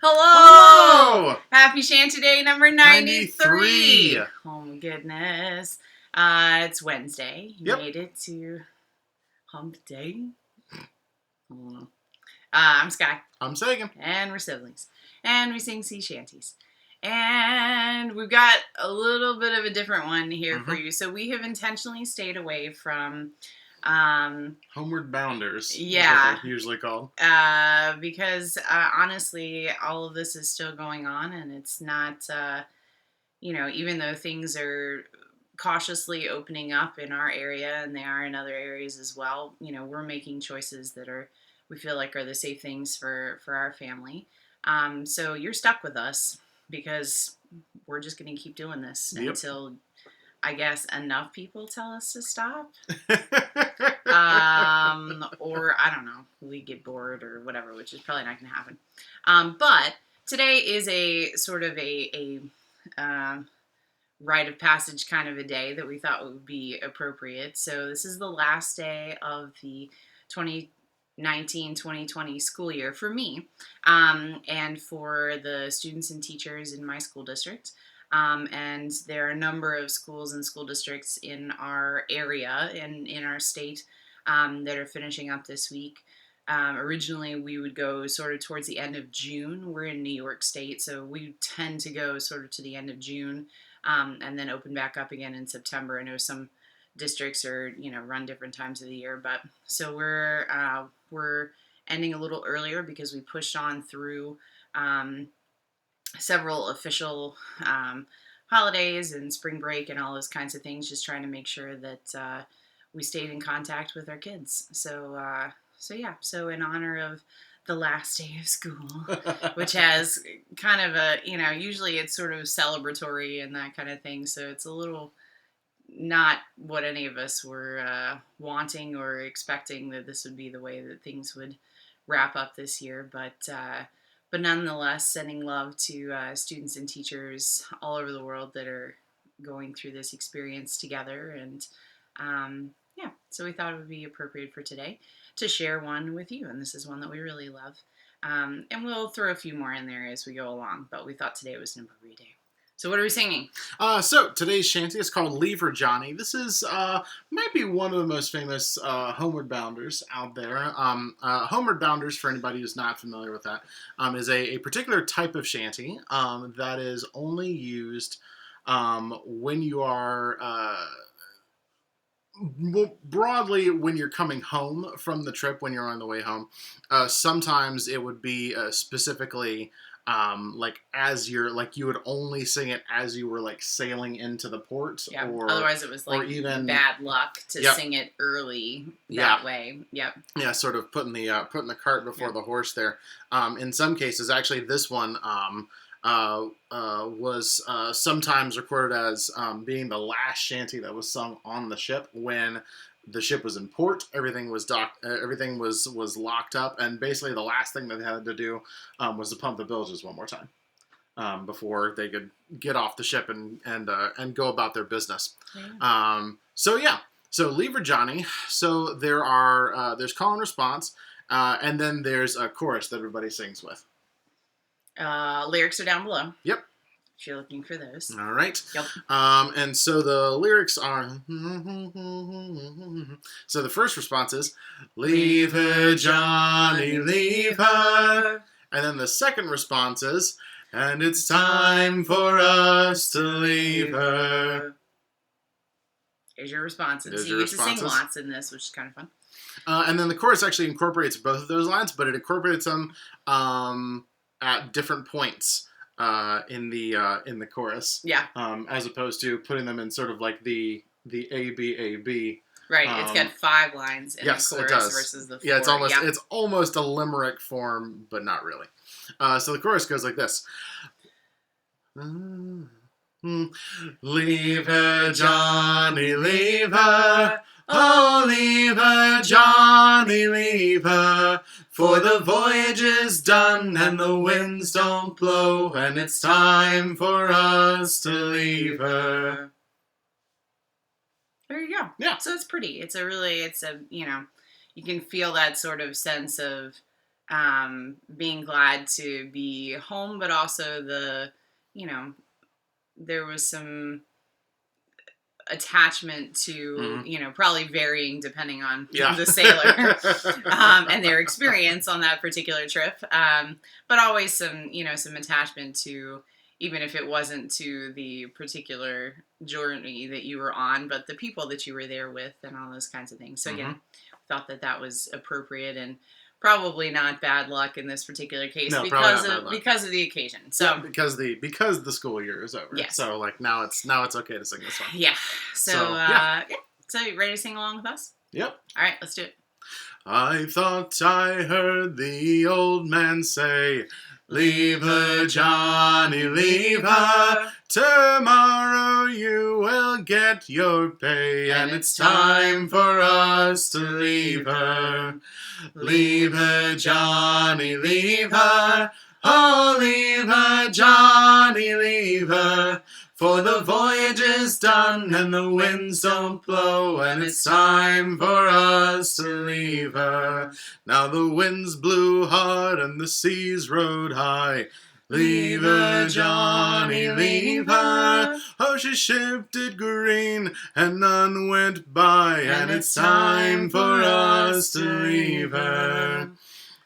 Hello! Hello! Happy Shanty-Day number 93. 93. Oh my goodness. It's Wednesday. You Yep. made it to Hump Day. I'm Sky. I'm Sagan. And we're siblings. And we sing sea shanties. And we've got a little bit of a different one here for you. So we have intentionally stayed away from... Homeward Bounders. Yeah. Is what they're usually called. Because honestly, all of this is still going on, and it's not, even though things are cautiously opening up in our area, and they are in other areas as well, we're making choices that we feel like are the safe things for our family. So you're stuck with us because we're just going to keep doing this until, I guess, enough people tell us to stop. Or I don't know, we get bored or whatever, which is probably not going to happen. But today is a sort of a rite of passage kind of a day that we thought would be appropriate. So this is the last day of the 2019-2020 school year for me, and for the students and teachers in my school district. And there are a number of schools and school districts in our area and in our state that are finishing up this week. Originally, we would go sort of towards the end of June. We're in New York State, so we tend to go sort of to the end of June, and then open back up again in September. I know some districts are, run different times of the year, but so we're ending a little earlier because we pushed on through several official holidays and spring break and all those kinds of things, just trying to make sure that we stayed in contact with our kids. So in honor of the last day of school, which has kind of a, usually it's sort of celebratory and that kind of thing, so it's a little not what any of us were wanting or expecting, that this would be the way that things would wrap up this year, but nonetheless, sending love to students and teachers all over the world that are going through this experience together. And so we thought it would be appropriate for today to share one with you. And this is one that we really love. And we'll throw a few more in there as we go along. But we thought today was an appropriate day. So what are we singing? So today's shanty is called Leave Her Johnny. This is might be one of the most famous Homeward Bounders out there. Homeward Bounders, for anybody who's not familiar with that, is a particular type of shanty that is only used when you are... broadly, when you're coming home from the trip, when you're on the way home. Sometimes it would be specifically... as you're, you would only sing it as you were, sailing into the port. Yeah, or otherwise it was, or even bad luck to sing it early that way. Yep. Yeah, sort of putting the cart before the horse there. In some cases, actually, this one was sometimes recorded as being the last shanty that was sung on the ship when the ship was in port. Everything was docked. Everything was locked up, and basically the last thing that they had to do was to pump the bilges one more time before they could get off the ship and go about their business. Yeah. So Leave Her Johnny. So there's call and response, and then there's a chorus that everybody sings with. Lyrics are down below. Yep. If you're looking for those. All right. Yep. And so the lyrics are... So the first response is, "Leave her, Johnny, leave her." And then the second response is, "And it's time for us to leave her." Here's your responses. You get to sing lots in this, which is kind of fun. And then the chorus actually incorporates both of those lines, but it incorporates them at different points in the chorus. Yeah. As opposed to putting them in sort of like the A B A B. Right. It's got 5 lines in the chorus it does. versus the 4. Yeah, it's almost a limerick form, but not really. So the chorus goes like this. Leave her, Johnny, leave her. Oh, leave her, Johnny, leave her. For the voyage is done and the winds don't blow, and it's time for us to leave her. There you go. Yeah. So it's pretty. You can feel that sort of sense of being glad to be home, but also there was some attachment to, probably varying depending on the sailor and their experience on that particular trip. But always some attachment to, even if it wasn't to the particular journey that you were on, but the people that you were there with and all those kinds of things. So again, thought that was appropriate and probably not bad luck in this particular case because of the occasion. So because the school year is over. Yes. So like now it's okay to sing this one. Yeah. So So you ready to sing along with us? Yep. All right, let's do it. I thought I heard the old man say, "Leave her, Johnny, leave her. Tomorrow you will get your pay, and it's time for us to leave her. Leave her, Johnny, leave her. Oh, leave her, Johnny, leave her. For the voyage is done and the winds don't blow, and it's time for us to leave her. Now the winds blew hard and the seas rode high. Leave her, Johnny, leave her. Oh, she shifted green and none went by, and it's time for us to leave her.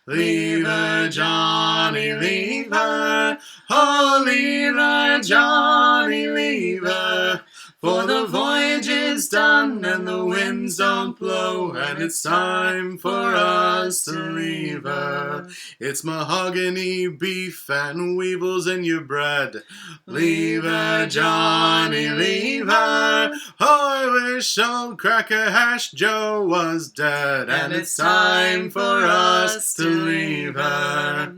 Leave her, Johnny, leave her. Oh, leave her, Johnny, leave her. For the voyage is done and the winds don't blow, and it's time for us to leave her. It's mahogany, beef, and weevils in your bread. Leave her, Johnny, leave her. Oh, I wish old crackerhash Joe was dead, and it's time for us to leave her.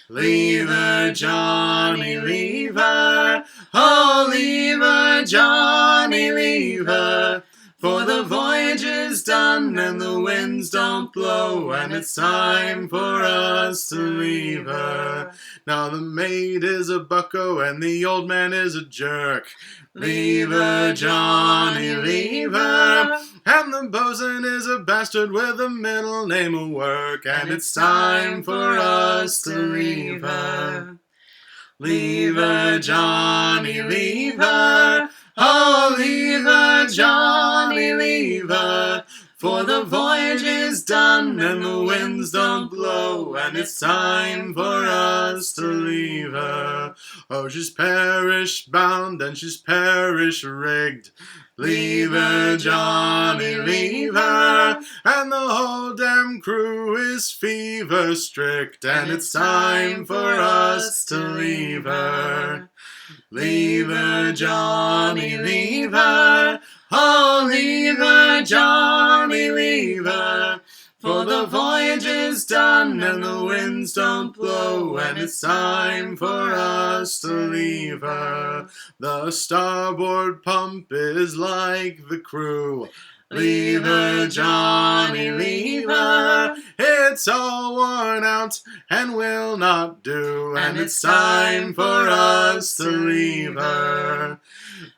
Leave her, Johnny, leave her. Oh, leave her, Johnny, leave her. For the voyage is done and the winds don't blow, and it's time for us to leave her. Now the maid is a bucko and the old man is a jerk. Leave her, Johnny, leave her. And the Bosun is a bastard with a middle name of work, and it's time for us to leave her. Leave her, Johnny, leave her. Oh, leave her, Johnny, leave her. For the voyage is done and the winds don't blow, and it's time for us to leave her. Oh, she's Parish bound and she's Parish rigged. Leave her, Johnny, leave her. And the whole damn crew is fever strict, and it's time for us to leave her. Leave her, Johnny, leave her. Oh, leave her, Johnny, leave her. For the voyage is done and the winds don't blow, and it's time for us to leave her. The starboard pump is like the crew. Leave her, Johnny, leave her. It's all worn out and will not do, and it's time for us to leave her.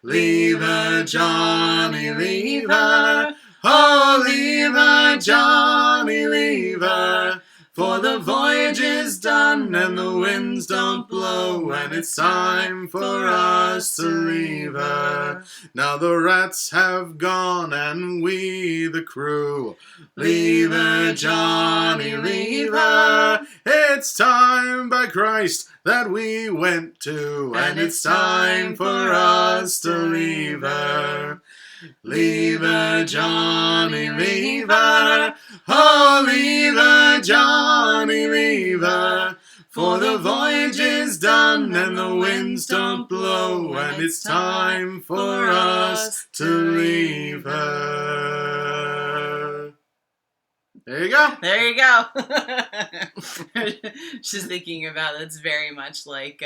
Leave her, Johnny, leave her. Oh, leave her, Johnny, leave her. For the voyage is done and the winds don't blow, and it's time for us to leave her. Now the rats have gone and we the crew. Leave her, Johnny, leave her. It's time, by Christ, that we went to, and it's time for us to leave her. Leave her, Johnny, leave her. Oh, leave her, Johnny, leave her. For the voyage is done and the winds don't blow, and it's time for us to leave her. There you go. There you go. Just thinking about it's very much like,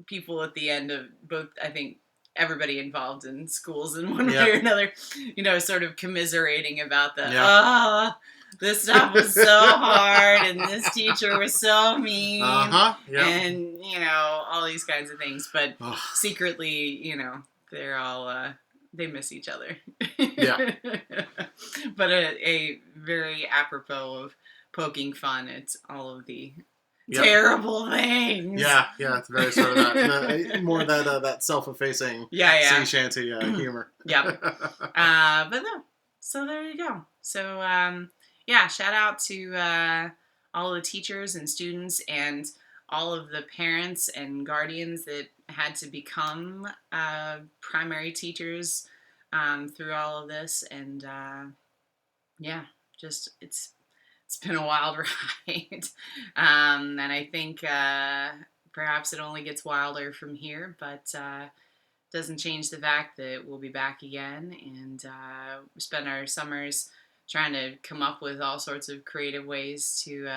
people at the end of both, I think, everybody involved in schools in one way or another, sort of commiserating about this stuff was so hard and this teacher was so mean and, all these kinds of things. But secretly, they're all they miss each other. Yeah. But a very apropos of poking fun at all of the terrible things. Yeah, it's very sort of that more that self-effacing sea shanty humor. Yep. But no, so there you go. So shout out to all the teachers and students and all of the parents and guardians that had to become primary teachers through all of this, and just it's been a wild ride. And I think perhaps it only gets wilder from here, but doesn't change the fact that we'll be back again, and we spend our summers trying to come up with all sorts of creative ways to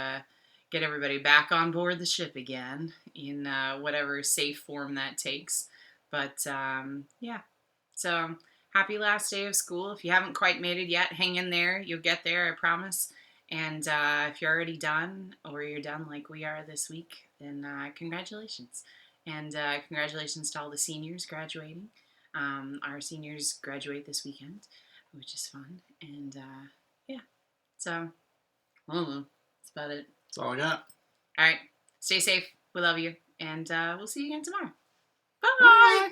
get everybody back on board the ship again in whatever safe form that takes. But so happy last day of school. If you haven't quite made it yet, hang in there. You'll get there, I promise. And if you're already done, or you're done like we are this week, then congratulations. And congratulations to all the seniors graduating. Our seniors graduate this weekend, which is fun. And so that's about it. That's all I got. All right. Stay safe. We love you. And we'll see you again tomorrow. Bye.